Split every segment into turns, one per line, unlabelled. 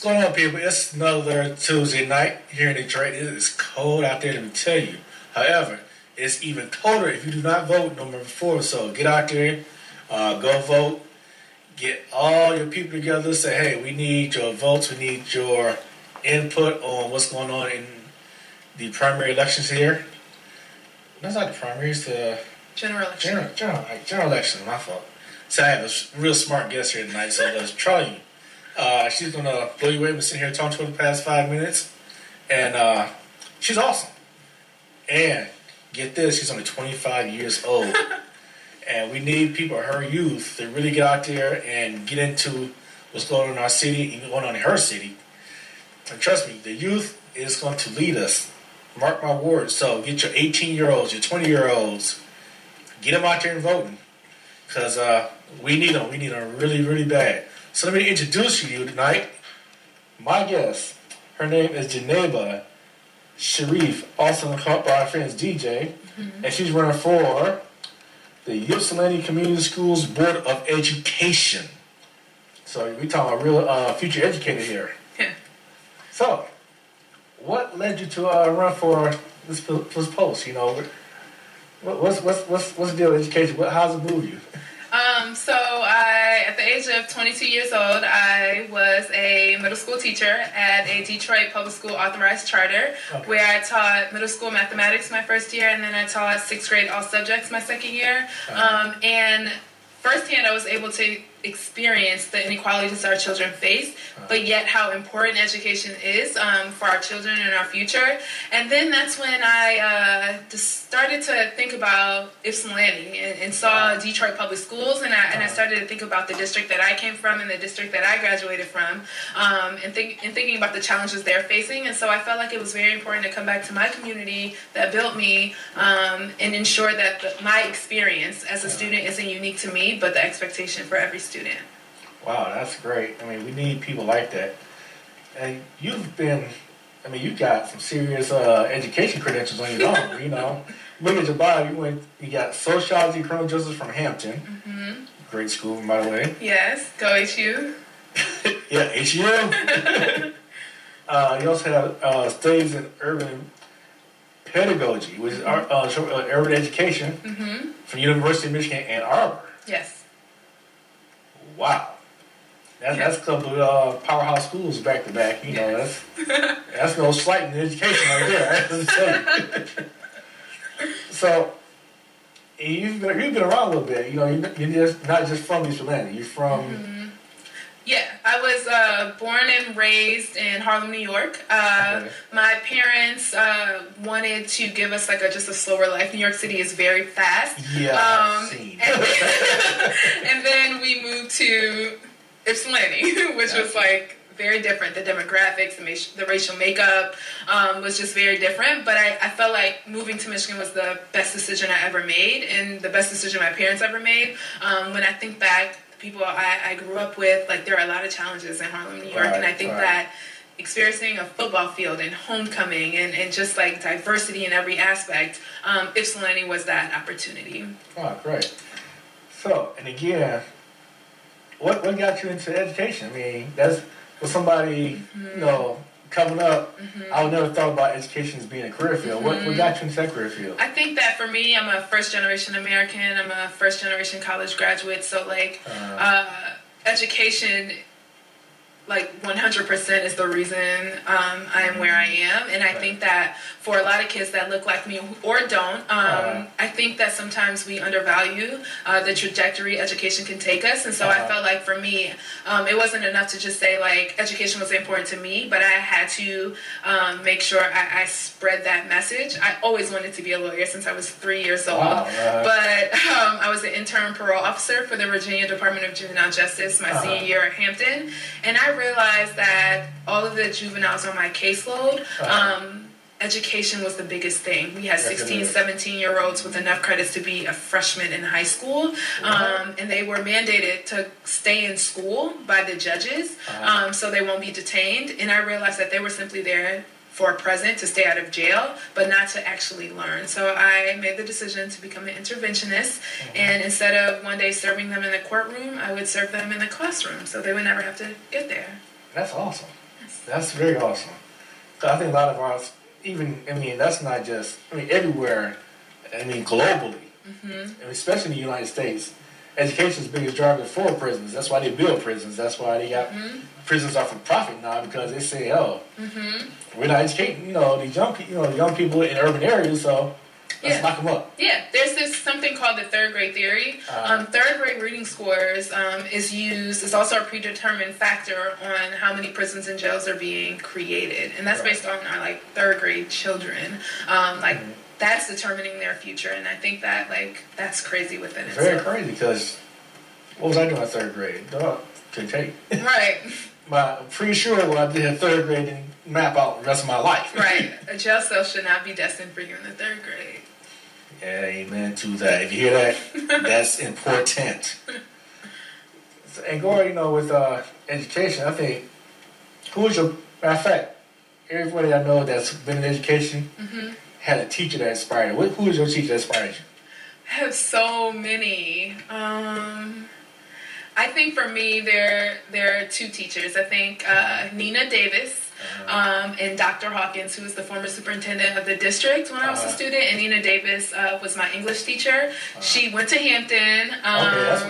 going on, people? It's another Tuesday night here in Detroit. It is cold out there, let me tell you. However, it's even colder if you do not vote November 4th. So get out there, go vote, get all your people together. Say, hey, we need your votes. We need your input on what's going on in the primary elections here. That's not the primary, it's the
general election.
General election, my fault. So I have a real smart guest here tonight, so let's try you. She's going to blow you away. We've been sitting here talking to her the past 5 minutes. And she's awesome. And get this, she's only 25 years old. And we need people, her youth, to really get out there and get into what's going on in our city, even going on in her city. And trust me, the youth is going to lead us. Mark my words. So get your 18-year-olds, your 20-year-olds, get them out there and voting. Because we need them. We need them really, really bad. So let me introduce you tonight. My guest, her name is Djeneba Cherif, also called by our friends DJ, and she's running for the Ypsilanti Community Schools Board of Education. So we talking about real future educator here.
Yeah.
So, what led you to run for this post? You know, what's the deal with education? How's it move you?
So at the age of 22 years old, I was a middle school teacher at a Detroit public school authorized charter, where I taught middle school mathematics my first year, and then I taught 6th grade all subjects my second year. And firsthand, I was able to experience the inequalities our children face, but yet how important education is for our children and our future. And then that's when I started to think about Ypsilanti and saw Detroit Public Schools, and I started to think about the district that I came from and the district that I graduated from, and thinking about the challenges they're facing. And so I felt like it was very important to come back to my community that built me, and ensure that my experience as a student isn't unique to me, but the expectation for every student.
Wow, that's great. I mean, we need people like that. And you've got some serious education credentials on your own, you know. Look at your bio, you got sociology, criminal justice from Hampton. Mm-hmm. Great school, by the way.
Yes, go HU.
Yeah, HU. You also have studies in urban pedagogy, which is urban education, from University of Michigan, Ann Arbor.
Yes.
Wow. That's a couple of powerhouse schools back to back. You know, that's no slight in education right there. I have to tell you. So you've been around a little bit. You know, you're just not just from Ypsilanti. You're from.
Yeah, I was born and raised in Harlem, New York. My parents wanted to give us just a slower life. New York City is very fast.
Yeah, I've seen.
And then we moved to Ypsilanti, which was very different. The demographics, the racial makeup was just very different. But I felt like moving to Michigan was the best decision I ever made, and the best decision my parents ever made. When I think back, people I grew up with, there are a lot of challenges in Harlem, New York, and I think that experiencing a football field and homecoming and just diversity in every aspect, Ypsilanti was that opportunity.
Oh, great. So, and again, what got you into education? I mean, that's for somebody, you know, coming up, I would never thought about education as being a career field. What got you into that career field?
I think that for me, I'm a first-generation American. I'm a first-generation college graduate. So, education, 100% is the reason I am where I am. And I think that for a lot of kids that look like me or don't, I think that sometimes we undervalue the trajectory education can take us. And so I felt like for me, it wasn't enough to just say education was important to me, but I had to make sure I spread that message. I always wanted to be a lawyer since I was 3 years old. But I was an intern parole officer for the Virginia Department of Juvenile Justice my senior year at Hampton. And I realized that all of the juveniles on my caseload, education was the biggest thing. We had 16, 17-year-olds with enough credits to be a freshman in high school, and they were mandated to stay in school by the judges, so they won't be detained. And I realized that they were simply there for a present, to stay out of jail, but not to actually learn. So I made the decision to become an interventionist, and instead of one day serving them in the courtroom, I would serve them in the classroom, so they would never have to get there.
That's awesome. That's very awesome. 'Cause I think a lot of us, that's not just, everywhere, globally, especially in the United States, education is the biggest driver for prisons. That's why they build prisons. That's why they got prisons are for profit now, because they say, oh, we're not educating, these young people in urban areas, so let's lock them up.
Yeah, there's something called the third grade theory. Third grade reading scores is also a predetermined factor on how many prisons and jails are being created, and that's based on our third grade children. That's determining their future, and I think that that's crazy within itself.
Very crazy, because what was I doing in third grade? Couldn't tell you.
Right.
But I'm pretty sure when I did third grade and map out the rest of my life.
Right. A jail cell should not be destined for you in the third grade.
Yeah, amen to that. If you hear that, that's important. And going, with education, I think, matter of fact, everybody I know that's been in education had a teacher that inspired you. Who was your teacher that inspired you?
I have so many. I think for me, there are two teachers. I think Nina Davis and Dr. Hawkins, who was the former superintendent of the district when I was a student. And Nina Davis was my English teacher. She went to Hampton.
That's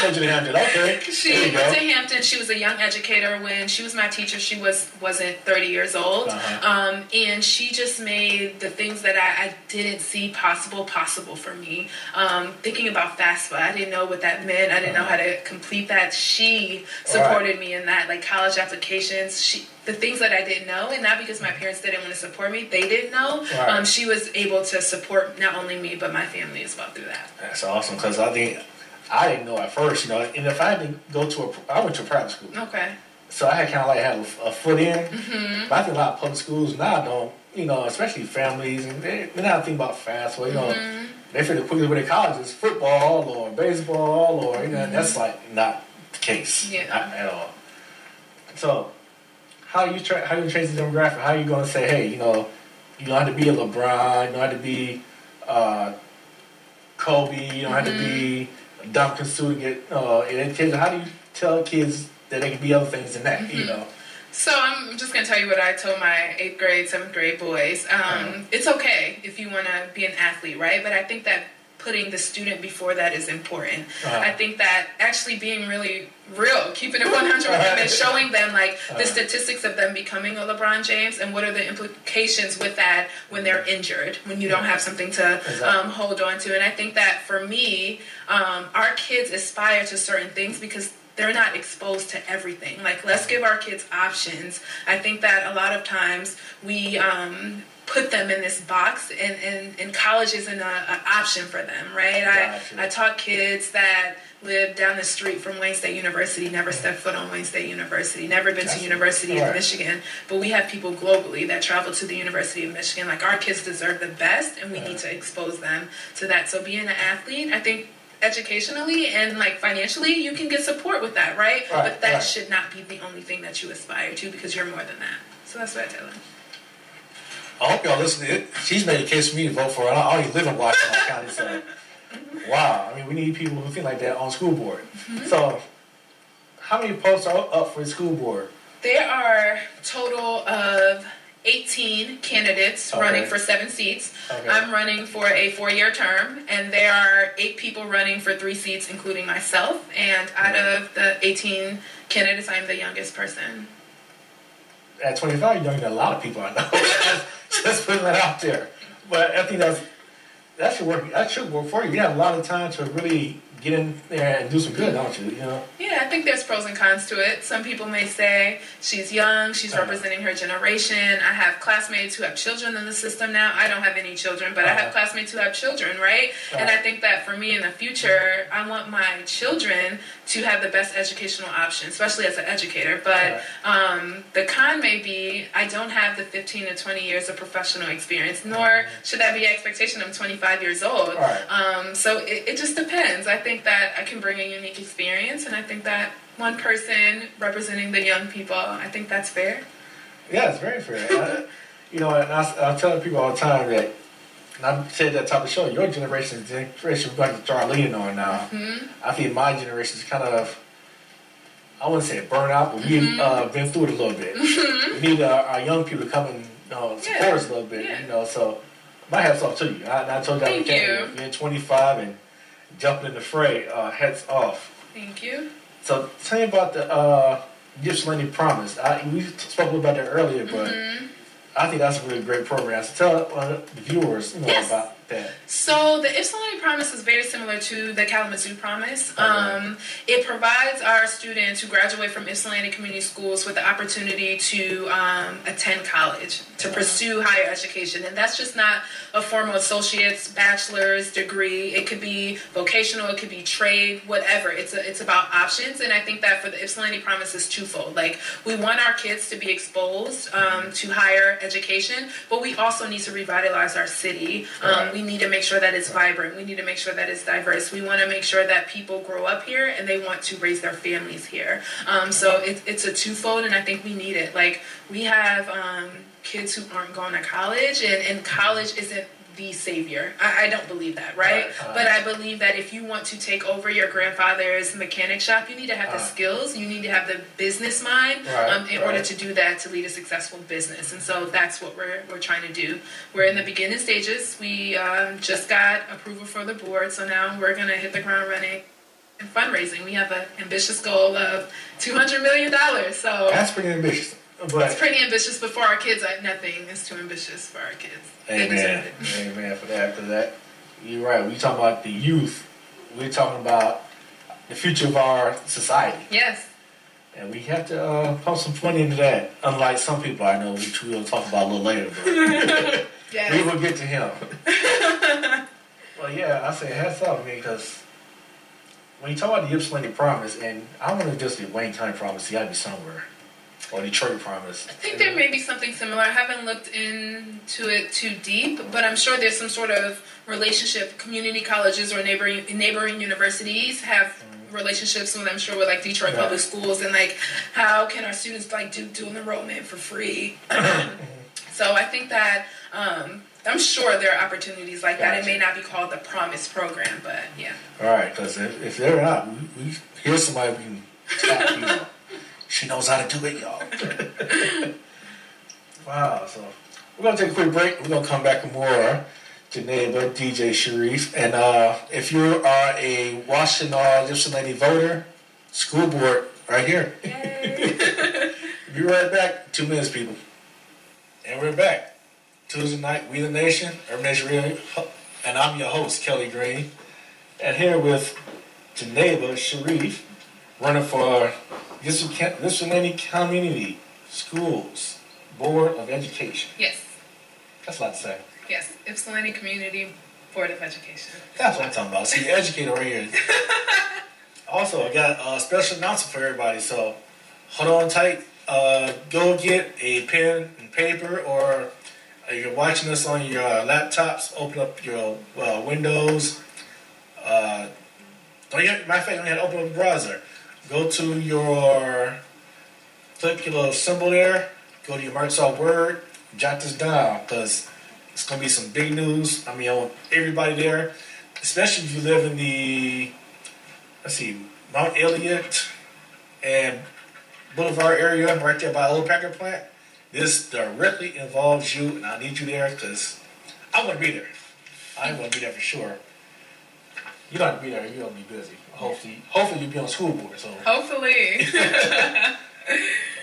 going to Hampton. Okay.
She went to Hampton. She was a young educator. When she was my teacher, she wasn't 30 years old. And she just made the things that I didn't see possible for me. Thinking about FAFSA, I didn't know what that meant. I didn't know how to complete that. She supported me in that, college applications. The things that I didn't know, and not because my parents didn't want to support me, they didn't know. She was able to support not only me, but my family as well through that.
That's awesome, because I think I didn't know at first, and if I had to go I went to a private school.
Okay.
So I had kind of had a foot in. But I think a lot of public schools now don't, especially families, and they're not thinking about FAFSA, they figure the quickest way to college is football or baseball or, that's not the case.
Yeah.
Not at all. So, how you change the demographic? How are you going to say, hey, you don't have to be a LeBron, you don't have to be Kobe, you don't have to be a Duncan Sue to get education? How do you tell kids that they can be other things than that,
So I'm just going to tell you what I told my 8th grade, 7th grade boys. It's okay if you want to be an athlete, right? But I think that putting the student before that is important. I think that actually being really real, keeping it 100 with them, and showing them the statistics of them becoming a LeBron James and what are the implications with that when they're injured, when you don't have something to hold on to. And I think that for me, our kids aspire to certain things because they're not exposed to everything. Let's give our kids options. I think that a lot of times we put them in this box, and college isn't an option for them, right?
Gotcha.
I taught kids that live down the street from Wayne State University, never stepped foot on Wayne State University, never been to University of Michigan, but we have people globally that travel to the University of Michigan. Our kids deserve the best, and we need to expose them to that. So being an athlete, I think educationally and financially, you can get support with that, right? But that should not be the only thing that you aspire to, because you're more than that. So that's what I tell them.
I hope y'all listen to it. She's made a case for me to vote for her. I already live in Washington County, so wow. We need people who think like that on school board. So, how many posts are up for the school board?
There are total of 18 candidates running for 7 seats. I'm running for a 4-year term, and there are 8 people running for 3 seats, including myself. And out of the 18 candidates, I'm the youngest person.
At 25, you're younger than a lot of people I know. Just putting that out there. But I think that should work. That should work for you. You have a lot of time to really get in there and do some good, don't you?
Yeah, I think there's pros and cons to it. Some people may say she's young, she's representing her generation. I have classmates who have children in the system now. I don't have any children, but I have classmates who have children, right? And I think that for me in the future, I want my children to have the best educational option, especially as an educator. But the con may be I don't have the 15 to 20 years of professional experience, nor should that be an expectation. I'm 25 years old. So it just depends. I think that I can bring a unique experience, and I think that one person representing the young people, I think that's fair.
Yeah, it's very fair. And I tell people all the time that, and I've said that top of the show, your generation is the generation we're going to start leaning on now. I think my generation is kind of I wouldn't say burnout, but we've been through it a little bit. We need our young people to come and support us a little bit. So my hats off to you. I told you
Thank you.
Being 25 and jumping in the fray, hats off.
Thank you.
So tell me about the Ypsilanti Promise. We spoke about that earlier, but I think that's a really great program. So tell the viewers about that.
So the Ypsilanti Promise is very similar to the Kalamazoo Promise.
Okay.
It provides our students who graduate from Ypsilanti Community Schools with the opportunity to attend college, to pursue higher education. And that's just not a formal associate's, bachelor's degree. It could be vocational, it could be trade, whatever. It's about options. And I think that for the Ypsilanti Promise is twofold. Like, we want our kids to be exposed to higher education, but we also need to revitalize our city. We need to make sure that it's vibrant. We need to make sure that it's diverse. We want to make sure that people grow up here and they want to raise their families here. So it's a twofold, and I think we need it. Like, we have kids who aren't going to college, and college isn't the savior. I don't believe that, right? But I believe that if you want to take over your grandfather's mechanic shop, you need to have the skills, you need to have the business mind in order to do that, to lead a successful business. And so that's what we're trying to do. We're in the beginning stages. We just got approval for the board, so now we're going to hit the ground running. And fundraising, we have an ambitious goal of $200 million. So
that's pretty ambitious. But
it's pretty ambitious, but for our kids, nothing is too ambitious for our kids.
Amen. Amen for that. Because that, you're right. We talking about the youth. We're talking about the future of our society.
Yes.
And we have to pump some money into that. Unlike some people I know, which we'll talk about a little later. But
yes.
We will get to him. Well, yeah, I say hats off to me, because when you talk about the Ypsilanti Promise, and I want to just the Wayne County Promise, you got to be somewhere. Or Detroit Promise.
I think there may be something similar. I haven't looked into it too deep, but I'm sure there's some sort of relationship. Community colleges or neighboring universities have relationships with, I'm sure, with like Detroit Public Schools, and like, how can our students like do an enrollment for free? So I think that I'm sure there are opportunities like that. It may not be called the Promise program, but yeah.
All right, because if they're not, we here's somebody we can tap. She knows how to do it, y'all. Wow, so we're going to take a quick break. We're going to come back with more Djeneba, DJ Cherif. And if you are a Washington Ypsilanti voter, school board, right here.
Yay.
Be right back. 2 minutes, people. And we're back. Tuesday night, We the Nation, Urban Nation Radio. And I'm your host, Kelly Greene. And here with Djeneba Cherif, running for Ypsilanti Community Schools Board of Education.
Yes.
That's a lot to say.
Yes. Ypsilanti Community Board of Education.
That's what I'm talking about. See, the educator right here. Also, I got a special announcement for everybody, so hold on tight. Go get a pen and paper, or if you're watching this on your laptops, open up your Windows. Matter of fact, you don't have to open up a browser. Go to click your little symbol there, go to your Microsoft Word, jot this down, because it's going to be some big news. I want everybody there, especially if you live in the, Mount Elliott and Boulevard area, right there by Old Packer Plant. This directly involves you, and I need you there, because I want to be there. I want to be there for sure. You don't have to be there, you're going to be busy. Hopefully you'll be on school board. So
hopefully.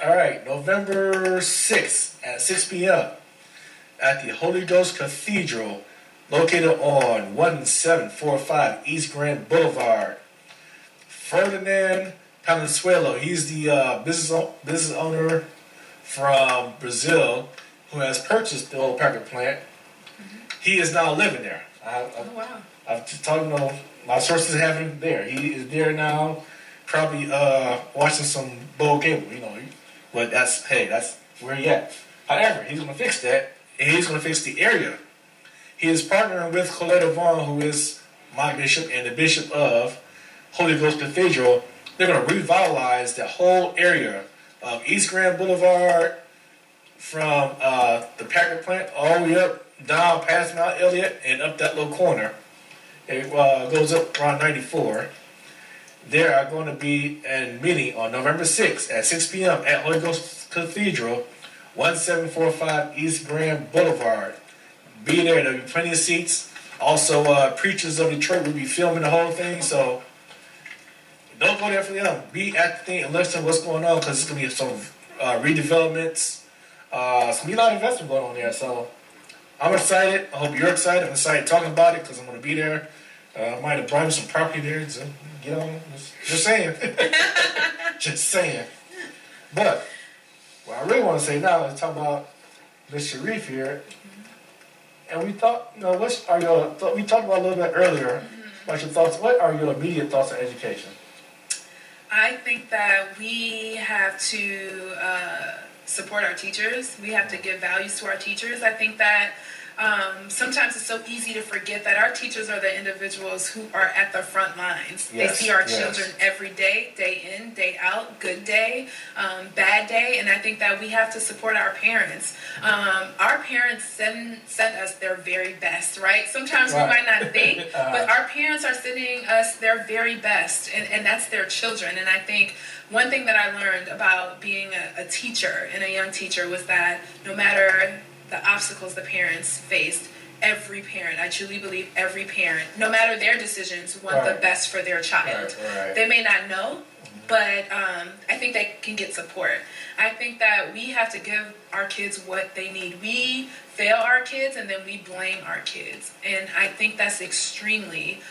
All right, November 6th at 6 p.m. at the Holy Ghost Cathedral, located on 1745 East Grand Boulevard. Ferdinand Palenzuelo, he's the business owner from Brazil who has purchased the old Packer plant. He is now living there.
Wow.
I've just talked to my sources have him there. He is there now, probably watching some Bo cable, But that's where he at. However, he's going to fix that, and he's going to fix the area. He is partnering with Coletta Vaughn, who is my bishop and the bishop of Holy Ghost Cathedral. They're going to revitalize the whole area of East Grand Boulevard from the Packer plant all the way up, down past Mount Elliott, and up that little corner. It goes up around 94. there are going to be a meeting on November 6th at 6 p.m. at Holy Ghost Cathedral, 1745 East Grand Boulevard. Be there. There'll be plenty of seats. Also, Preachers of Detroit will be filming the whole thing, so don't go there for them. Be at the thing and listen to what's going on, because it's going to be some redevelopments. It's going to be a lot of investment going on there, so I'm excited. I hope you're excited. I'm excited talking about it because I'm going to be there. I might have brought some property there, so get on. Just saying. Just saying. But what I really want to say now is talk about Ms. Cherif here. And we thought, you know, we talked about a little bit earlier about your thoughts. What are your immediate thoughts on education?
I think that we have to support our teachers. We have to give values to our teachers. I think that sometimes it's so easy to forget that our teachers are the individuals who are at the front lines.
Yes,
they see our
yes.
children every day, day in, day out, good day, bad day, and I think that we have to support our parents. Our parents send us their very best, right? Sometimes
Right.
we might not think, but our parents are sending us their very best, and that's their children. And I think one thing that I learned about being a teacher and a young teacher was that no matter the obstacles the parents faced, every parent, I truly believe every parent, no matter their decisions, want
Right.
the best for their child.
Right.
They may not know, but I think they can get support. I think that we have to give our kids what they need. We fail our kids and then we blame our kids. And I think that's extremely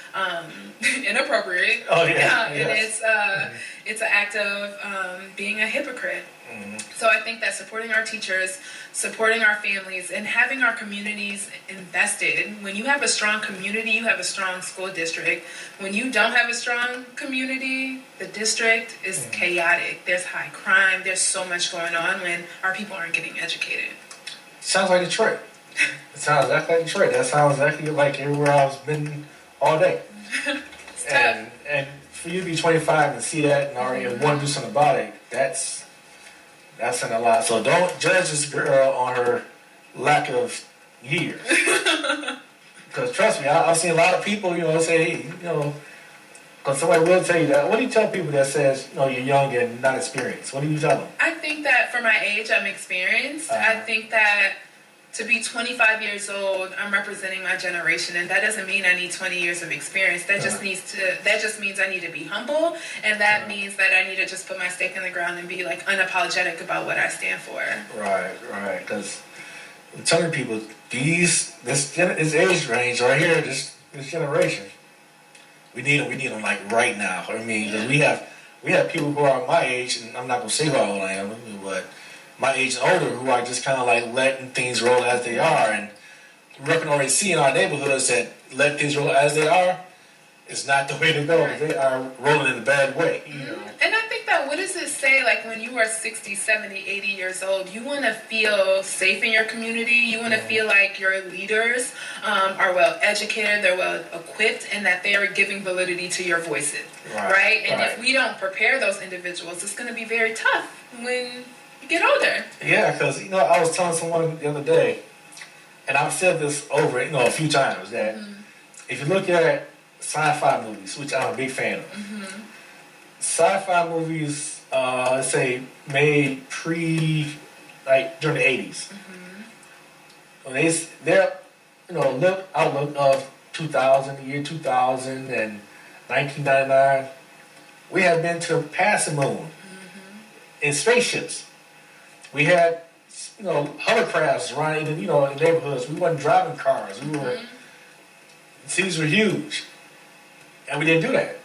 inappropriate.
Oh, yeah.
And
Yes.
it's an act of being a hypocrite. So I think that supporting our teachers, supporting our families, and having our communities invested. When you have a strong community, you have a strong school district. When you don't have a strong community, the district is chaotic. There's high crime. There's so much going on when our people aren't getting educated.
Sounds like Detroit. It sounds exactly like Detroit. That sounds exactly like everywhere I've been all day.
It's tough.
And for you to be 25 and see that and already want to do something about it, that's saying a lot. So don't judge this girl on her lack of years. Because trust me, I've seen a lot of people, say, hey, because somebody will tell you that. What do you tell people that says, you're young and not experienced? What do you tell them?
I think that for my age, I'm experienced. I think that to be 25 years old, I'm representing my generation, and that doesn't mean I need 20 years of experience. That just means I need to be humble, and that means that I need to just put my stake in the ground and be like unapologetic about what I stand for.
Right. Because I'm telling people, this age range right here, this generation, we need them like right now. I mean, 'cause we have people who are my age, and I'm not gonna say how old I am, but my age and older, who are just kind of like letting things roll as they are, and we can already see in our neighborhoods that letting things roll as they are is not the way to go.
Right.
They are rolling in a bad way.
And I think that, what does it say, like when you are 60, 70, 80 years old, you want to feel safe in your community, you want to feel like your leaders are well educated, they're well equipped, and that they are giving validity to your voices, right? And if we don't prepare those individuals, it's going to be very tough when you get older.
Yeah, because, I was telling someone the other day, and I've said this over, a few times, that if you look at sci-fi movies, which I'm a big fan of, sci-fi movies, let's say, made during the 80s. Their, outlook of 2000, the year 2000 and 1999, we have been to past the moon in spaceships. We had, hovercrafts running in neighborhoods. We weren't driving cars. Cities were huge. And we didn't do that.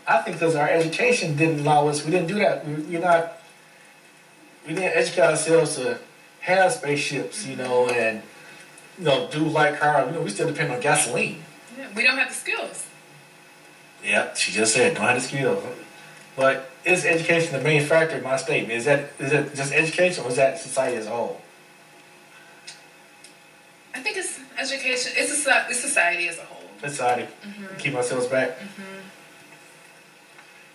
I think because our education didn't allow us, we didn't do that. We didn't educate ourselves to have spaceships, and, do light cars. We still depend on gasoline.
Yeah, we don't have the skills.
Yeah, she just said, don't have the skills. But is education the main factor in my statement? Is it just education, or is that society as a whole?
I think it's education. It's society as a whole.
Society. Keep ourselves back.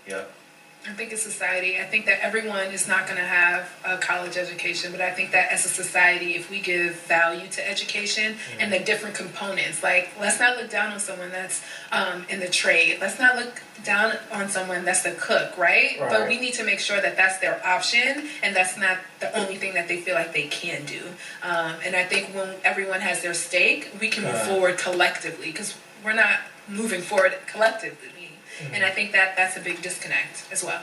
Yeah.
I think it's society. I think that everyone is not going to have a college education, but I think that as a society, if we give value to education and the different components, like let's not look down on someone that's in the trade. Let's not look down on someone that's the cook, right? But we need to make sure that that's their option and that's not the only thing that they feel like they can do. And I think when everyone has their stake, we can move forward collectively because we're not moving forward collectively. And I think that that's a big disconnect as well.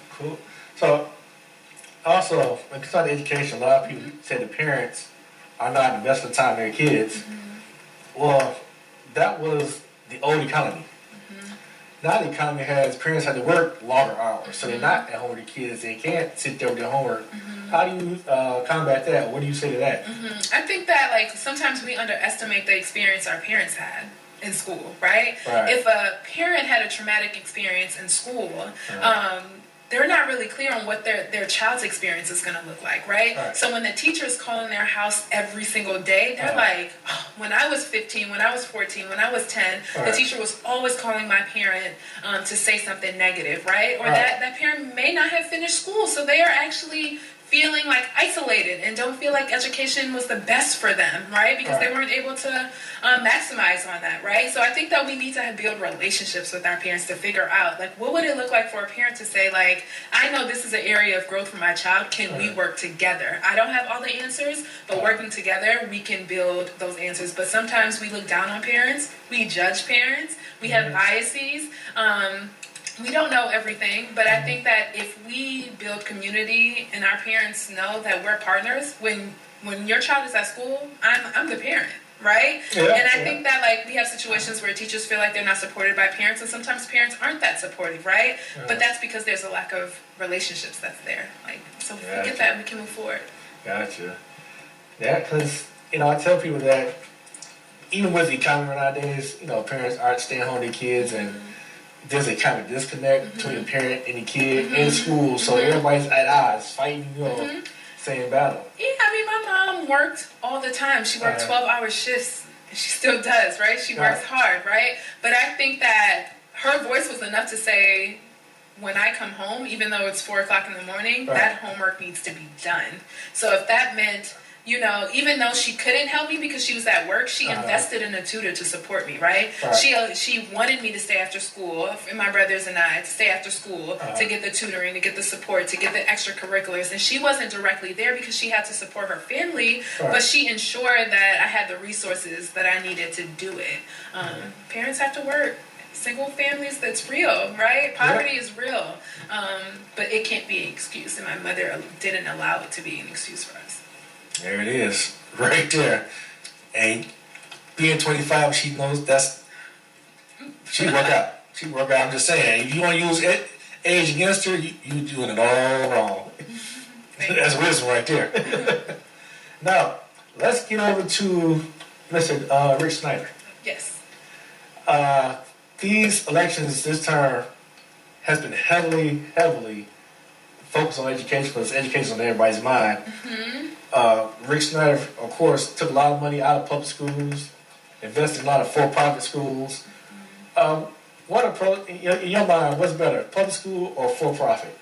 Cool. So, also, when it comes to education, a lot of people say the parents are not investing time in their kids. Well, that was the old economy. Now the economy has parents have to work longer hours, so they're not at home with their kids. They can't sit there with their homework. How do you combat that? What do you say to that?
I think that like sometimes we underestimate the experience our parents had in school, right? If a parent had a traumatic experience in school, they're not really clear on what their child's experience is going to look like, right? So when the teacher is calling their house every single day, they're like, oh, when I was 15, when I was 14, when I was 10, the teacher was always calling my parent to say something negative, right? Or that parent may not have finished school, so they are actually feeling like isolated and don't feel like education was the best for them, right? Because they weren't able to maximize on that, right? So I think that we need to build relationships with our parents to figure out, like, what would it look like for a parent to say, like, I know this is an area of growth for my child. Can we work together? I don't have all the answers, but working together, we can build those answers. But sometimes we look down on parents. We judge parents. We have biases. We don't know everything, but I think that if we build community and our parents know that we're partners, when your child is at school, I'm the parent, right? And I think that like we have situations where teachers feel like they're not supported by parents, and sometimes parents aren't that supportive, right? But that's because there's a lack of relationships that's there. Like, so if we get that, we can move forward.
Gotcha. Yeah, because I tell people that even with the economy nowadays, parents aren't staying home with their kids and there's a kind of disconnect between the parent and the kid in school, so everybody's at odds, fighting, same battle.
Yeah, I mean, my mom worked all the time. She worked 12-hour shifts, and she still does, right? She works hard, right? But I think that her voice was enough to say, when I come home, even though it's 4 o'clock in the morning, that homework needs to be done. So if that meant, even though she couldn't help me because she was at work, she invested in a tutor to support me, right? She wanted me to stay after school, and my brothers and I, to stay after school, to get the tutoring, to get the support, to get the extracurriculars. And she wasn't directly there because she had to support her family, but she ensured that I had the resources that I needed to do it. Parents have to work. Single families, that's real, right? Poverty is real. But it can't be an excuse, and my mother didn't allow it to be an excuse for us.
There it is, right there. And being 25, she knows she work out. She work out. I'm just saying, if you want to use age against her, you doing it all wrong. That's wisdom right there. Now, let's get over to Mr. Rick Snyder.
Yes.
These elections this term has been heavily focused on education because education is on everybody's mind. Rick Snyder, of course, took a lot of money out of public schools, invested in a lot of for-profit schools. What approach, in your mind, what's better, public school or for-profit?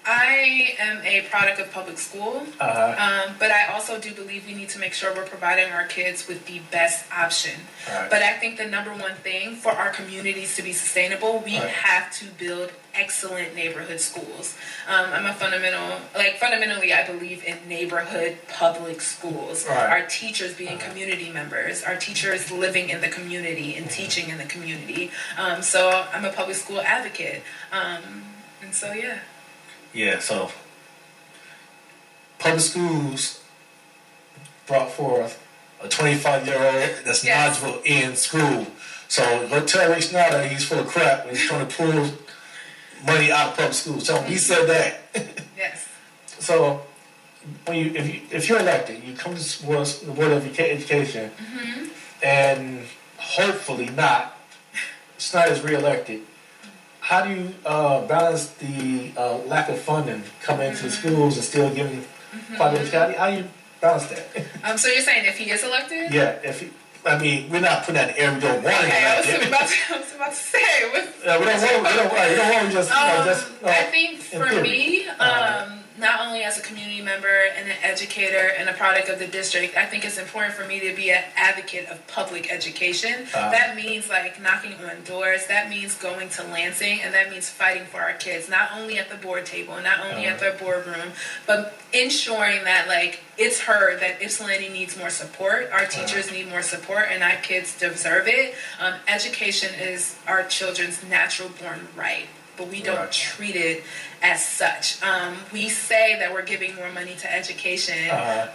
I am a product of public school, but I also do believe we need to make sure we're providing our kids with the best option. But I think the number one thing for our communities to be sustainable, we have to build excellent neighborhood schools. Fundamentally, I believe in neighborhood public schools. Our teachers being community members, our teachers living in the community and teaching in the community. So I'm a public school advocate. And so, yeah.
Yeah, so public schools brought forth a 25-year-old that's knowledgeable in school. So go tell Rick Snyder he's full of crap when he's trying to pull money out of public schools. So he said that.
Yes.
So when if you're elected, you come to the Board of Education, and hopefully not, Snyder's reelected. How do you balance the lack of funding coming into the schools and still giving quality education? How do you balance that?
So you're saying if he is elected?
Yeah, I mean, we're not putting that in the air. We don't want it.
Okay, I was about to say.
Yeah, we don't want to just,
I think for me, not only as a community member and an educator and a product of the district, I think it's important for me to be an advocate of public education. That means like knocking on doors. That means going to Lansing, and that means fighting for our kids, not only at the board table, not only at the boardroom, but ensuring that like it's heard that Ypsilanti needs more support. Our teachers need more support, and our kids deserve it. Education is our children's natural born right, but we don't treat it as such. We say that we're giving more money to education,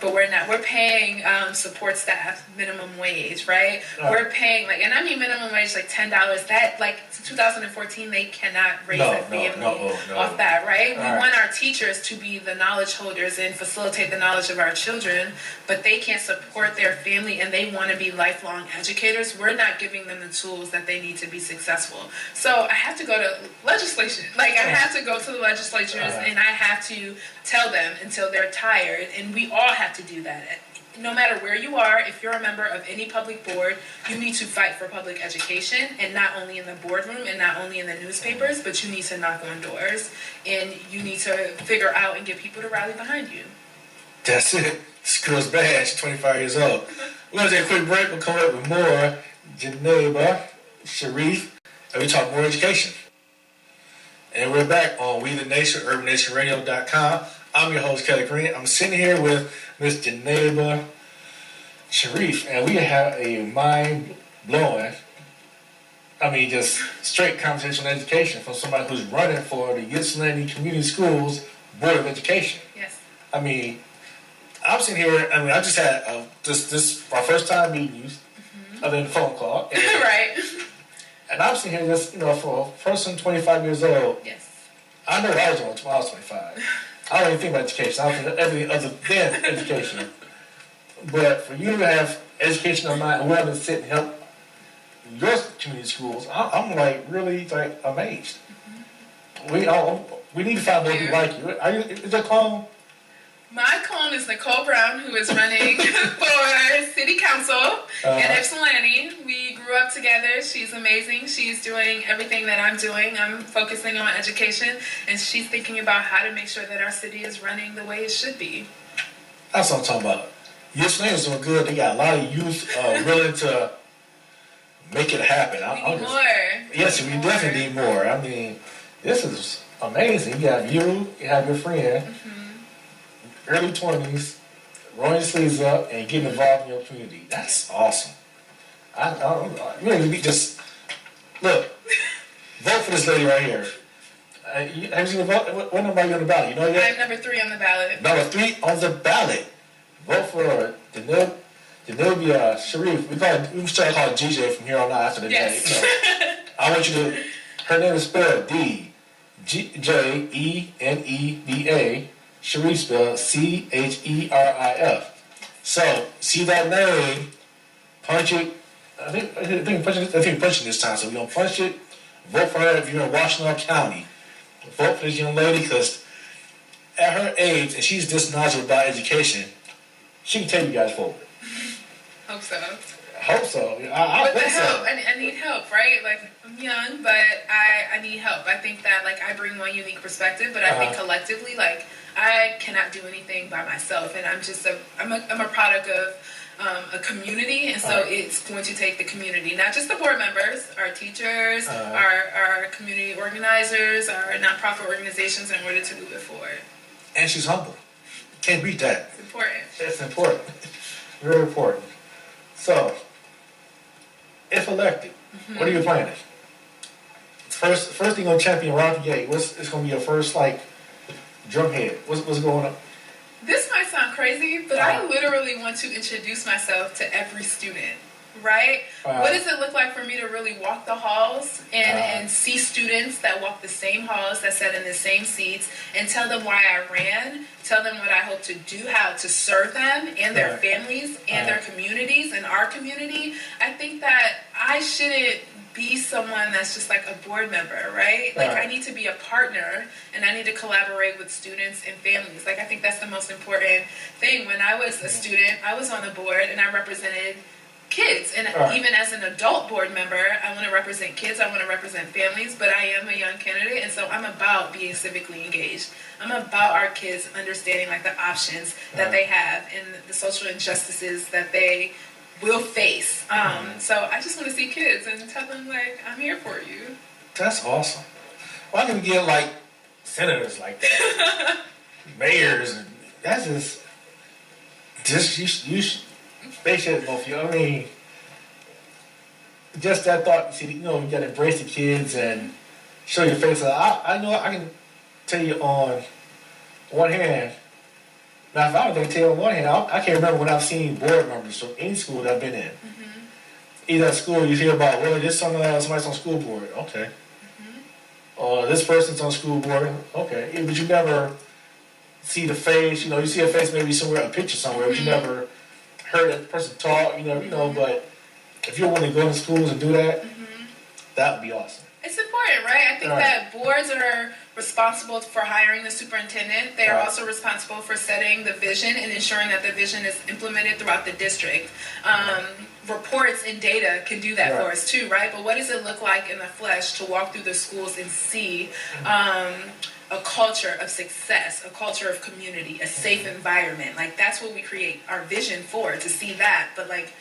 but we're not. We're paying support staff minimum wage, right? We're paying and I mean minimum wage like $10. That like 2014 they cannot raise a family off that, right? We want our teachers to be the knowledge holders and facilitate the knowledge of our children, but they can't support their family and they want to be lifelong educators. We're not giving them the tools that they need to be successful. So I have to go to legislation. I have to go to the legislatures and I have to tell them until they're tired, and we all have to do that. No matter where you are, if you're a member of any public board, you need to fight for public education, and not only in the boardroom and not only in the newspapers, but you need to knock on doors and you need to figure out and get people to rally behind you.
That's it. This girl's bad. She's 25 years old. We're going to take a quick break. We'll come up with more Djeneba Cherif, and we talk more education. And we're back on We the Nation, UrbanNationRadio.com. I'm your host, Kelly Greene. I'm sitting here with Miss Djeneba Cherif, and we have a mind-blowing, just straight conversation on education from somebody who's running for the Ypsilanti Community Schools Board of Education.
Yes.
I'm sitting here, I just had this my first time meeting you, other than the phone call. And,
right.
And I'm sitting here just, for a person 25 years old.
Yes.
I know what I was doing when I was 25. I don't even think about education. I don't think everything other than education. But for you to have education on mind and willing to sit and help your community schools, I'm really amazed. We need to find more people like you. Is that clone?
My clone is Nicole Brown, who is running for city council in Ypsilanti. We grew up together. She's amazing. She's doing everything that I'm doing. I'm focusing on education, and she's thinking about how to make sure that our city is running the way it should be.
That's what I'm talking about. Ypsilanti is doing good. They got a lot of youth willing to make it happen.
We need more.
Yes, we definitely need more. This is amazing. You have your friend. Early 20s, rolling your sleeves up and getting involved in your community. That's awesome. Just look, vote for this lady right here. Have you seen the vote? What number are you on the ballot? You know yet?
I'm number 3 on the ballot.
Number 3 on the ballot. Vote for Djeneba Cherif. We start to call her GJ from here on out after the day. I want you to. Her name is spelled Djeneba. Cherif spelled Cherif. So, see that name, punch it. I think punching this time. So we're gonna punch it. Vote for her if you're in Washington County. Vote for this young lady because at her age, and she's this knowledgeable about education, she can take you guys forward.
Hope so.
Hope so. I
With the help,
so.
I need help, right? I'm young, but I need help. I think that I bring one unique perspective, but I think collectively, I cannot do anything by myself, and I'm a product of a community, and so it's going to take the community, not just the board members, our teachers, our community organizers, our nonprofit organizations, in order to move it forward.
And she's humble. Can't beat that.
It's important.
It's important. Very important. So, if elected, what are you planning? First thing on champion Rocky Gate. It's going to be your first drumhead. What's going on?
This might sound crazy, but I literally want to introduce myself to every student, right? What does it look like for me to really walk the halls and see students that walk the same halls, that sat in the same seats, and tell them why I ran, tell them what I hope to do, how to serve them and their families and their communities and our community? I think that I shouldn't be someone that's just a board member, right? I need to be a partner, and I need to collaborate with students and families. I think that's the most important thing. When I was a student, I was on the board, and I represented kids. And even as an adult board member, I want to represent kids, I want to represent families, but I am a young candidate, and so I'm about being civically engaged. I'm about our kids understanding like the options that they have and the social injustices that they will face. So I just want to see kids and tell them like, I'm here for you. That's
awesome. Why don't we get like senators like that, mayors, and that's just you they should both you. I mean, just that thought. See, you gotta embrace the kids and show your face. I know I can tell you on one hand. Now, if I was going to tell you on one hand, I can't remember when I've seen board members from any school that I've been in. Either at school, you hear about, well, this somebody's on school board. Okay. Or this person's on school board. Okay. But you never see the face. You see a face maybe somewhere, a picture somewhere, but you never heard that person talk. But if you're willing to go to schools and do that, that would be awesome.
It's important, right? I think that boards are responsible for hiring the superintendent. They are also responsible for setting the vision and ensuring that the vision is implemented throughout the district. Reports and data can do that for us too, right? But what does it look like in the flesh to walk through the schools and see a culture of success, a culture of community, a safe environment? Like, that's what we create our vision for, to see that. But like,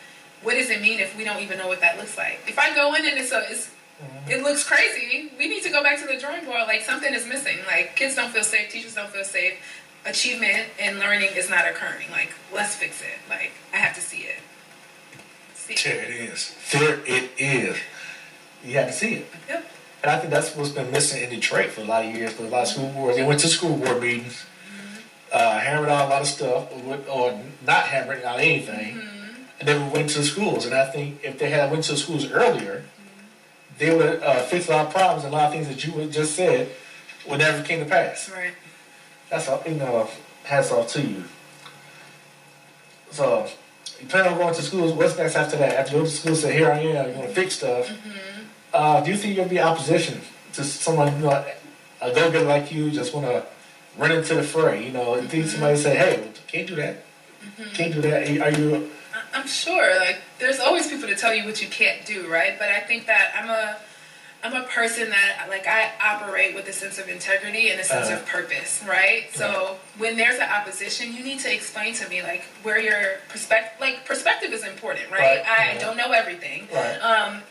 what does it mean if we don't even know what that looks like? If I go in and it looks crazy, we need to go back to the drawing board. Like, something is missing. Like, kids don't feel safe, teachers don't feel safe, achievement and learning is not occurring. Like, let's fix it. Like, I have to see it.
There it is. There it is. You have to see it.
Yep.
And I think that's what's been missing in Detroit for a lot of years. For a lot of school boards, they went to school board meetings, hammered out a lot of stuff, or not hammered out anything, and then we went to the schools. And I think if they had went to the schools earlier, they would have fixed a lot of problems, and a lot of things that you just said would never came to pass.
Right.
That's all. Hats off to you. So, you plan on going to schools. What's next after that? After you go to school, say, here I am, you're going to fix stuff. Do you think you'll be opposition to someone, a go-getter like you, just want to run into the fray? You think somebody say, hey, can't do that. Can't do that. Are you...
I'm sure, like, there's always people to tell you what you can't do, right? But I think that I'm a person that, like, I operate with a sense of integrity and a sense of purpose, right? So when there's an opposition, you need to explain to me, like, where your perspective is important, right? I don't know everything.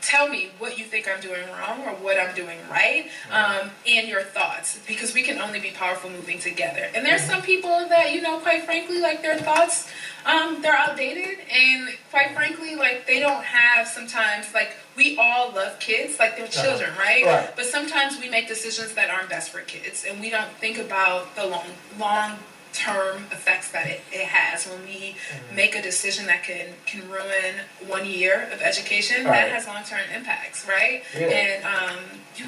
Tell me what you think I'm doing wrong or what I'm doing right, and your thoughts, because we can only be powerful moving together. And there's some people that, quite frankly, like, their thoughts, they're outdated, and quite frankly, like, they don't have sometimes, like, we all love kids, like they're children, right? But sometimes we make decisions that aren't best for kids, and we don't think about the long-term effects that it has. When we make a decision that can ruin 1 year of education, that has long-term impacts, right? And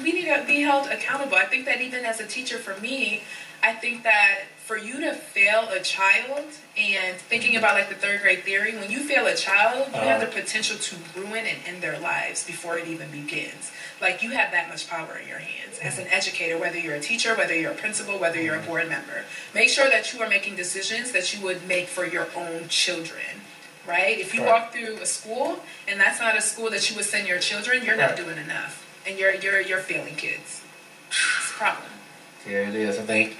we need to be held accountable. I think that even as a teacher, for me, I think that for you to fail a child, and thinking about like the third grade theory, when you fail a child, you have the potential to ruin and end their lives before it even begins. Like, you have that much power in your hands as an educator, whether you're a teacher, whether you're a principal, whether you're a board member. Make sure that you are making decisions that you would make for your own children, right? If you walk through a school and that's not a school that you would send your children, you're not doing enough, and you're failing kids. It's a problem.
Yeah, it is. I think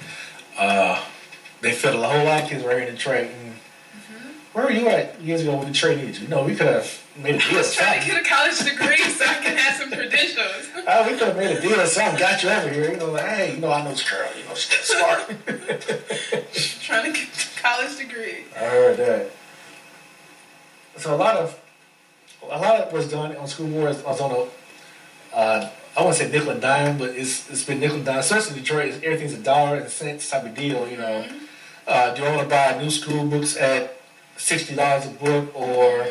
they failed a whole lot of kids right here in Detroit. And where were you at years ago when Detroit needed you? We could have made a deal.
I was trying to get a college degree so I can have some credentials.
We could have made a deal or something, got you over here. Like, hey, I know this girl. She's smart.
Trying to get a college degree.
I heard that. So a lot of what's done on school boards was on a I wouldn't say nickel and dime, but it's been nickel and dime. Especially in Detroit, everything's a dollar and cents type of deal. Do you want to buy new school books at $60 a book, or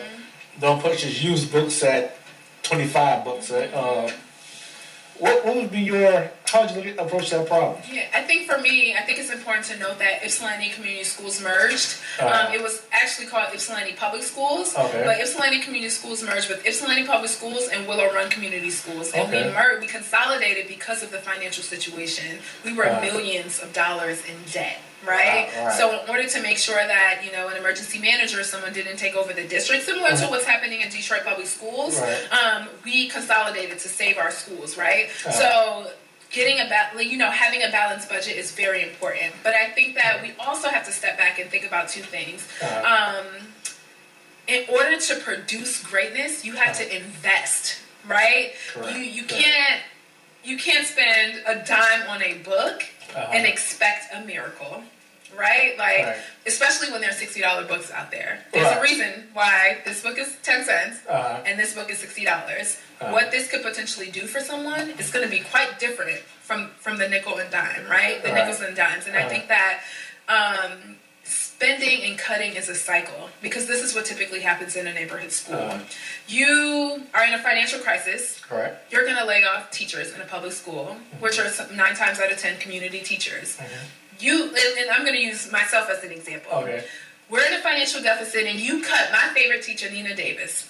don't purchase used books at $25? What would be how would you approach that problem?
Yeah, I think for me, it's important to note that Ypsilanti Community Schools merged. It was actually called Ypsilanti Public Schools, but Ypsilanti Community Schools merged with Ypsilanti Public Schools and Willow Run Community Schools. And we consolidated because of the financial situation. We were millions of dollars in debt. Right? So in order to make sure that, an emergency manager or someone didn't take over the district, similar to what's happening in Detroit Public Schools,
Right.
we consolidated to save our schools, right? So getting having a balanced budget is very important. But I think that we also have to step back and think about two things. In order to produce greatness, you have to invest, right?
Correct.
You can't spend a dime on a book and expect a miracle. Right? Like, especially when there are $60 books out there. There's a reason why this book is 10 cents and this book is $60. What this could potentially do for someone is going to be quite different from the nickel and dime, right? The nickels and dimes. And I think that spending and cutting is a cycle, because this is what typically happens in a neighborhood school. You are in a financial crisis.
Correct.
You're going to lay off teachers in a public school, which are 9 times out of 10 community teachers. And I'm going to use myself as an example.
Okay.
We're in a financial deficit, and you cut my favorite teacher, Nina Davis.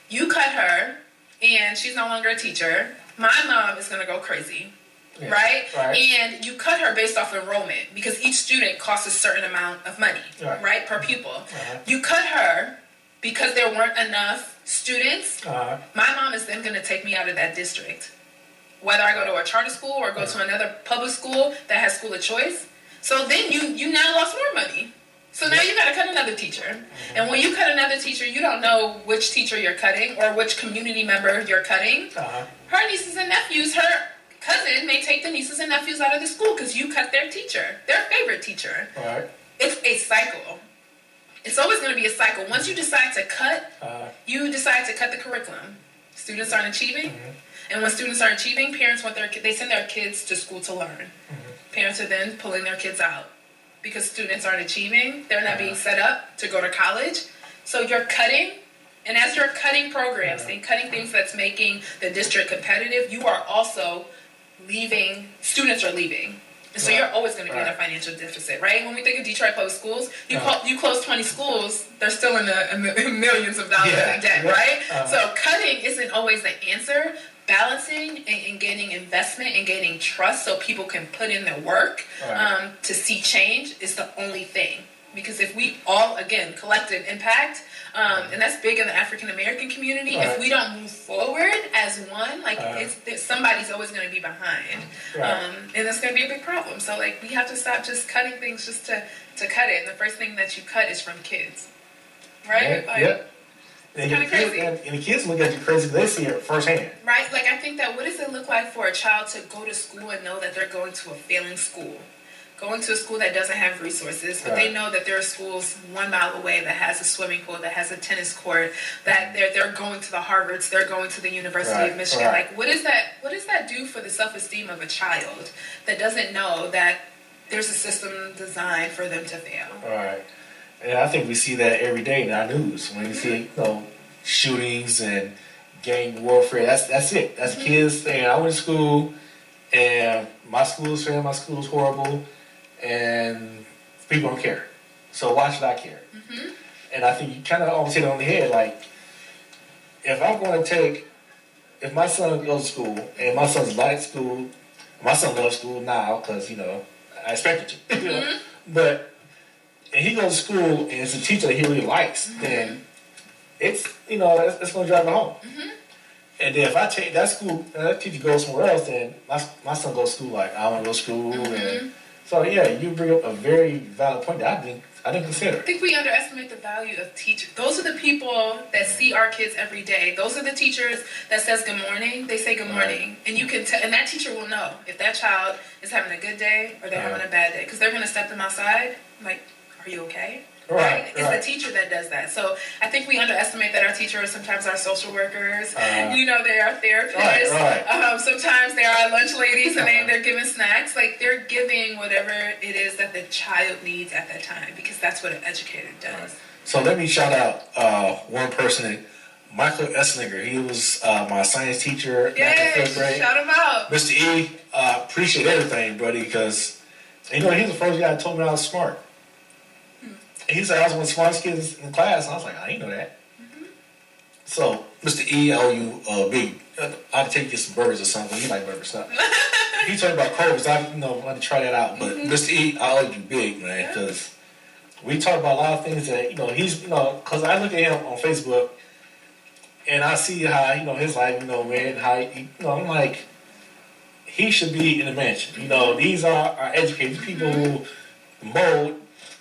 You cut her, and she's no longer a teacher. My mom is going to go crazy. Yeah. Right? And you cut her based off enrollment, because each student costs a certain amount of money, right, per pupil. You cut her because there weren't enough students. My mom is then going to take me out of that district, whether I go to a charter school or go to another public school that has school of choice. So then you now lost more money. So now you got to cut another teacher. And when you cut another teacher, you don't know which teacher you're cutting or which community member you're cutting. Her nieces and nephews, her cousin may take the nieces and nephews out of the school because you cut their teacher, their favorite teacher. It's a cycle. It's always going to be a cycle. Once you decide to cut, you decide to cut the curriculum. Students aren't achieving. And when students aren't achieving, parents they send their kids to school to learn. Parents are then pulling their kids out because students aren't achieving. They're not being set up to go to college. So you're cutting. And as you're cutting programs and cutting things that's making the district competitive, you are also leaving. Students are leaving. And so you're always going to be in a financial deficit, right? When we think of Detroit Public Schools, you close 20 schools, they're still in the millions of dollars in debt, right? So cutting isn't always the answer. Balancing and gaining investment and gaining trust so people can put in their work to see change is the only thing. Because if we all, again, collective impact, and that's big in the African American community, if we don't move forward as one, like somebody's always going to be behind. And that's going to be a big problem. So like we have to stop just cutting things just to cut it. And the first thing that you cut is from kids. Right?
And the kids look at you crazy because they see it firsthand. Right?
Like, I think that what does it look like for a child to go to school and know that they're going to a failing school? Going to a school that doesn't have resources, but they know that there are schools 1 mile away that has a swimming pool, that has a tennis court, that they're going to the Harvards, they're going to the University of Michigan. Like, what does that do for the self-esteem of a child that doesn't know that there's a system designed for them to fail?
And I think we see that every day in our news. When you see, shootings and gang warfare, that's it. That's kids saying, I went to school and my school is failing, my school is horrible, and people don't care. So why should I care? And I think you kind of almost hit it on the head. Like, if my son goes to school and my son's like school, my son loves school now because, I expect him to. But and he goes to school and it's a teacher that he really likes, then it's it's going to drive him home. And then if I take that school, that teacher goes somewhere else, then my son goes to school like I want to go to school. And so you bring up a very valid point that I didn't consider.
I think we underestimate the value of teachers. Those are the people that see our kids every day. Those are the teachers that says good morning. They say good morning, and you can and that teacher will know if that child is having a good day or they're having a bad day because they're going to step them outside like, are you okay? Right? It's the teacher that does that. So I think we underestimate that our teachers sometimes are social workers. They are therapists. Sometimes they are lunch ladies and they're giving snacks. Like they're giving whatever it is that the child needs at that time because that's what an educator does.
So let me shout out one person, Michael Esslinger. He was my science teacher back in 5th grade.
Shout him out.
Mr. E, appreciate everything, buddy, because he's the first guy that told me I was smart. He said I was one of the smartest kids in the class, and I was like, I didn't know that. So, Mr. E, I owe you a big. I'll take you some burgers or something. You like burgers, huh? He told me about Culver's. I wanted to try that out. But Mr. E, I owe you big, man, because we talk about a lot of things that he's because I look at him on Facebook, And I see how, his life, man, how, I'm like, he should be in a mansion. These are our educated people who mold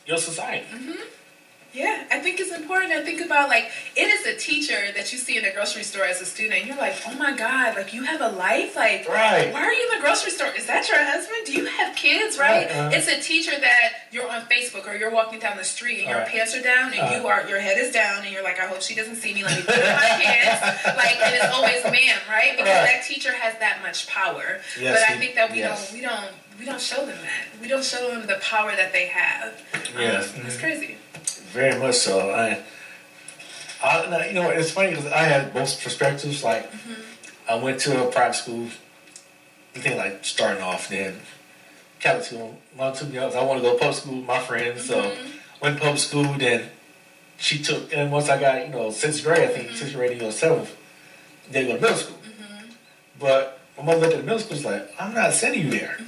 your society.
Yeah, I think it's important to think about, like, it is a teacher that you see in the grocery store as a student, and you're like, oh my God, like, you have a life? Like,
right.
Why are you in the grocery store? Is that your husband? Do you have kids, right? It's a teacher that you're on Facebook or you're walking down the street and your pants are down and your head is down and you're like, I hope she doesn't see me, let me put on my pants. Like, and it's always ma'am, right? Because that teacher has that much power.
Yes,
but I think that we don't show them that. We don't show them the power that they have.
Yes.
It's crazy.
Very much so. It's funny because I had both perspectives. Like, I went to a private school. I think like starting off, then Catholic school. Mom took me up. I wanted to go to public school with my friends, so went to public school. Then she took, and once I got sixth grade, I think sixth grade, seventh, then go to middle school. But my mother looked at the middle school, was like, I'm not sending you there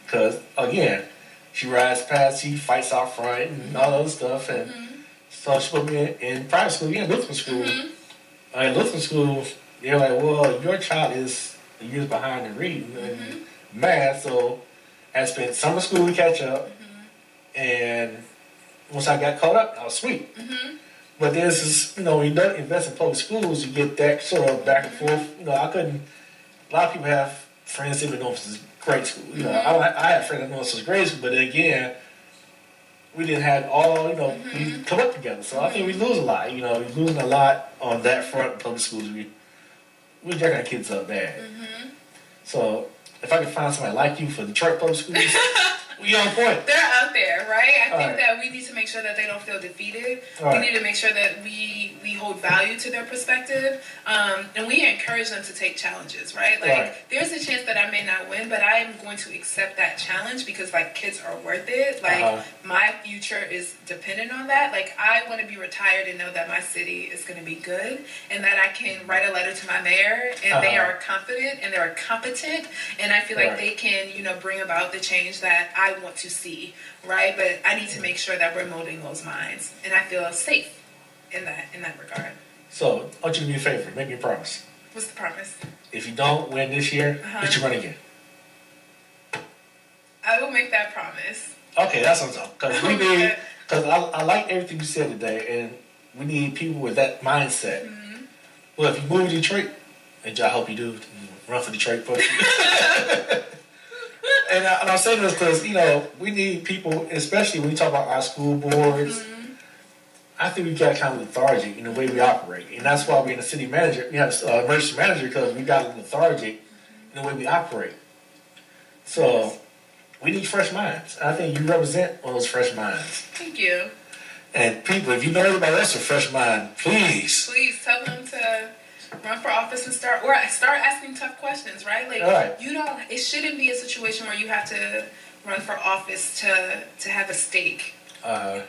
because again, she rides past, she fights out front and all that other stuff, and so she put me in private school, Lutheran school. In Lutheran school, they're like, well, your child is years behind in reading and math, so I spent summer school to catch up, and once I got caught up, I was sweet. But there's this, when you don't invest in public schools, you get that sort of back and forth. I couldn't, a lot of people have friends that have been known since grade school. I had friends that known since grade school, but then again, we didn't have all, we come up together. So I think we lose a lot. We're losing a lot on that front in public schools. We jack our kids up bad. So if I can find somebody like you for Detroit public schools, we on point.
They're out there, right? I think that we need to make sure that they don't feel defeated. We need to make sure that we hold value to their perspective. And we encourage them to take challenges, right? Like, there's a chance that I may not win, but I am going to accept that challenge because, like, kids are worth it. Like, my future is dependent on that. Like, I want to be retired and know that my city is going to be good and that I can write a letter to my mayor and they are confident and they're competent and I feel like they can, bring about the change that I want to see, right? But I need to make sure that we're molding those minds, and I feel safe in that regard.
So, I want you to do me a favor. Make me a promise.
What's the promise?
If you don't win this year, get you run again.
I will make that promise.
Okay, that's what I'm talking. Because I like everything you said today, and we need people with that mindset. Well, if you move to Detroit, and I hope you do, run for Detroit first. And I'm saying this because, we need people, especially when we talk about our school boards. I think we got kind of lethargic in the way we operate. And that's why we're in the city manager. We have emergency manager because we got lethargic in the way we operate. So we need fresh minds. I think you represent one of those fresh minds.
Thank you.
And people, if you know anybody else with a fresh mind, please
tell them to run for office and start asking tough questions, right? Like, it shouldn't be a situation where you have to run for office to have a stake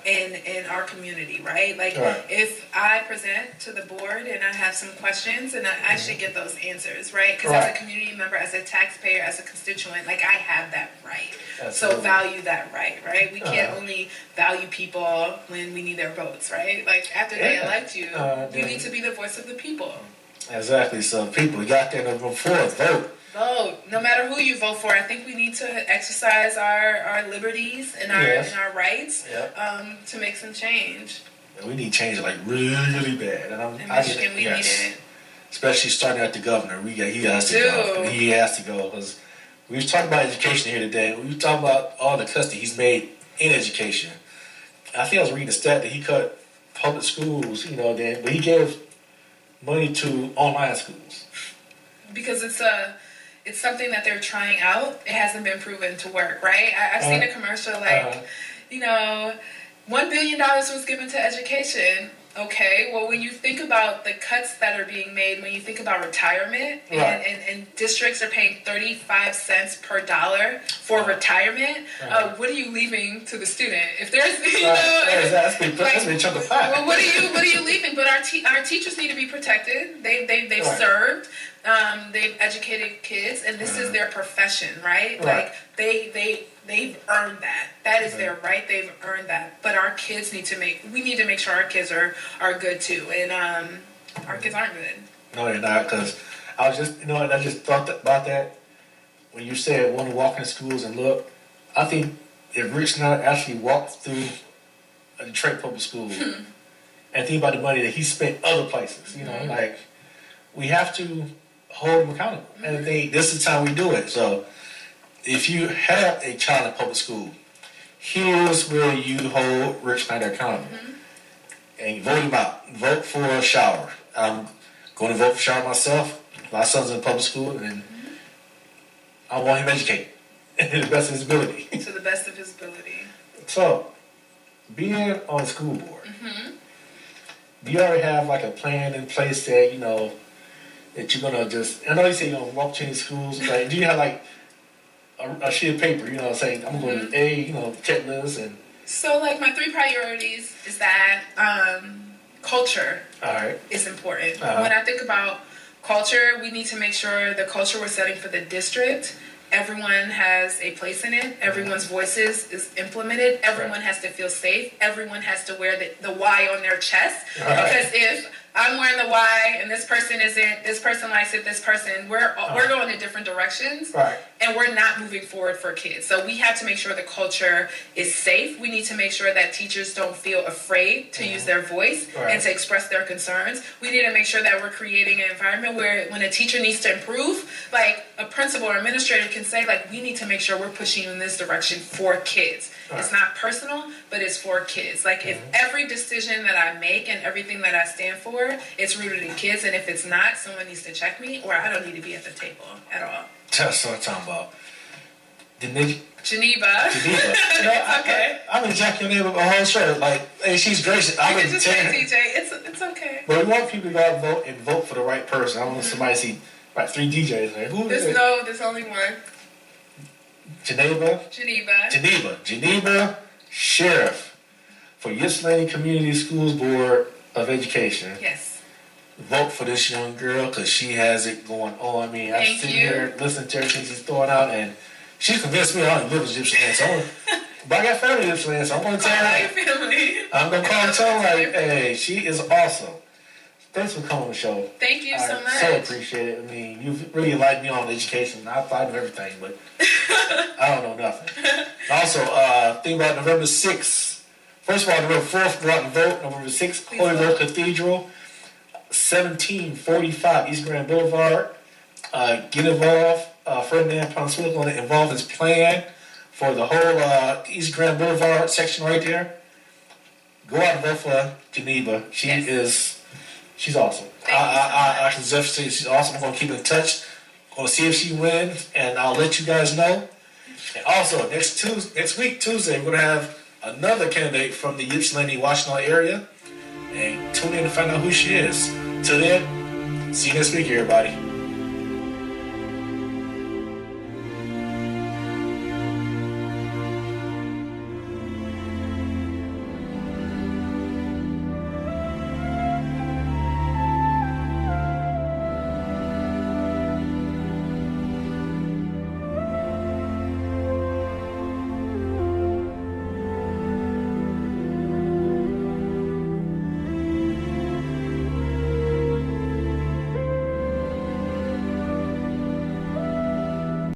in our community, right? Like, if I present to the board and I have some questions and I should get those answers, right? Because as a community member, as a taxpayer, as a constituent, like, I have that right. So value that right? We can't only value people when we need their votes, right? Like, after they elect you, you need to be the voice of the people.
Exactly. So people, you got there to vote for us.
Vote. No matter who you vote for, I think we need to exercise our liberties and our rights to make some change.
And we need change like really, really bad.
In Michigan, we need it.
Especially starting at the governor. He has to go. He has to go because we was talking about education here today. We were talking about all the cuts that he's made in education. I think I was reading a stat that he cut public schools, but he gave money to online schools.
Because it's something that they're trying out. It hasn't been proven to work, right? I've seen a commercial like, $1 billion was given to education. Okay, well, when you think about the cuts that are being made, when you think about retirement, and districts are paying 35 cents per dollar for retirement, what are you leaving to the student? If there's,
that's been chunk of pie.
Well, what are you leaving? But our teachers need to be protected. They've served. They've educated kids, and this is their profession, right? Like they've earned that. That is their right. They've earned that. But our kids we need to make sure our kids are good too. And Our kids aren't good.
No, they're not. Because I was just, and I just thought about that when you said want to walk in schools and look. I think if Rich Knight actually walked through a Detroit public school and think about the money that he spent other places, like we have to hold him accountable. And I think this is the time we do it. So if you have a child in public school, here's where you hold Rich Knight accountable. And vote him out. Vote for a shower. I'm going to vote for shower myself. My son's in public school, and I want him educated to the best of his ability.
To the best of his ability.
So, being on the school board, do you already have like a plan in place that, that you're going to just, I know you say you're going to walk to any schools, but do you have like a sheet of paper, saying I'm going to A, checklist and...
So, like, my 3 priorities is that culture is important. When I think about culture, we need to make sure the culture we're setting for the district, everyone has a place in it. Everyone's voices is implemented. Everyone has to feel safe. Everyone has to wear the Y on their chest. Because if I'm wearing the Y and this person isn't, this person likes it, this person, we're going in different directions. And we're not moving forward for kids. So we have to make sure the culture is safe. We need to make sure that teachers don't feel afraid to use their voice and to express their concerns. We need to make sure that we're creating an environment where when a teacher needs to improve, like a principal or administrator can say, like, we need to make sure we're pushing in this direction for kids. It's not personal, but it's for kids. Like, if every decision that I make and everything that I stand for, it's rooted in kids, and if it's not, someone needs to check me, or I don't need to be at the table at all.
That's what I'm talking about.
Djeneba.
Okay. I've been jacking your name a whole show. Like, hey, she's gracious.
You can just say TJ. It's okay.
But we want people to go out and vote for the right person. I don't want somebody to see like 3 DJs there. Who is it?
There's only one.
Djeneba Cherif for Ypsilanti Community Schools Board of Education.
Yes.
Vote for this young girl because she has it going on. I mean, I sit here listening to her she's throwing out, and she's convinced me I don't live in Ypsilanti. But I got family in Ypsilanti, so I'm going to tell her. I'm going to call and tell her, like, hey, she is awesome. Thanks for coming on the show.
Thank you so much.
I so appreciate it. I mean, you've really liked me on education. I thought of everything, but I don't know nothing. Also, think about November 6th. First of all, November 4th, go out and vote. November 6th, Holy Road Cathedral, 1745 East Grand Boulevard. Get involved. Ferdinand Ponce going to involve his plan for the whole East Grand Boulevard section right there. Go out and vote for Djeneba. She's awesome. I can definitely say she's awesome. I'm going to keep in touch. I'm going to see if she wins, and I'll let you guys know. And also, next week, Tuesday, we're going to have another candidate from the Ypsilanti, Washington area. And tune in to find out who she is. Till then, see you next week, everybody.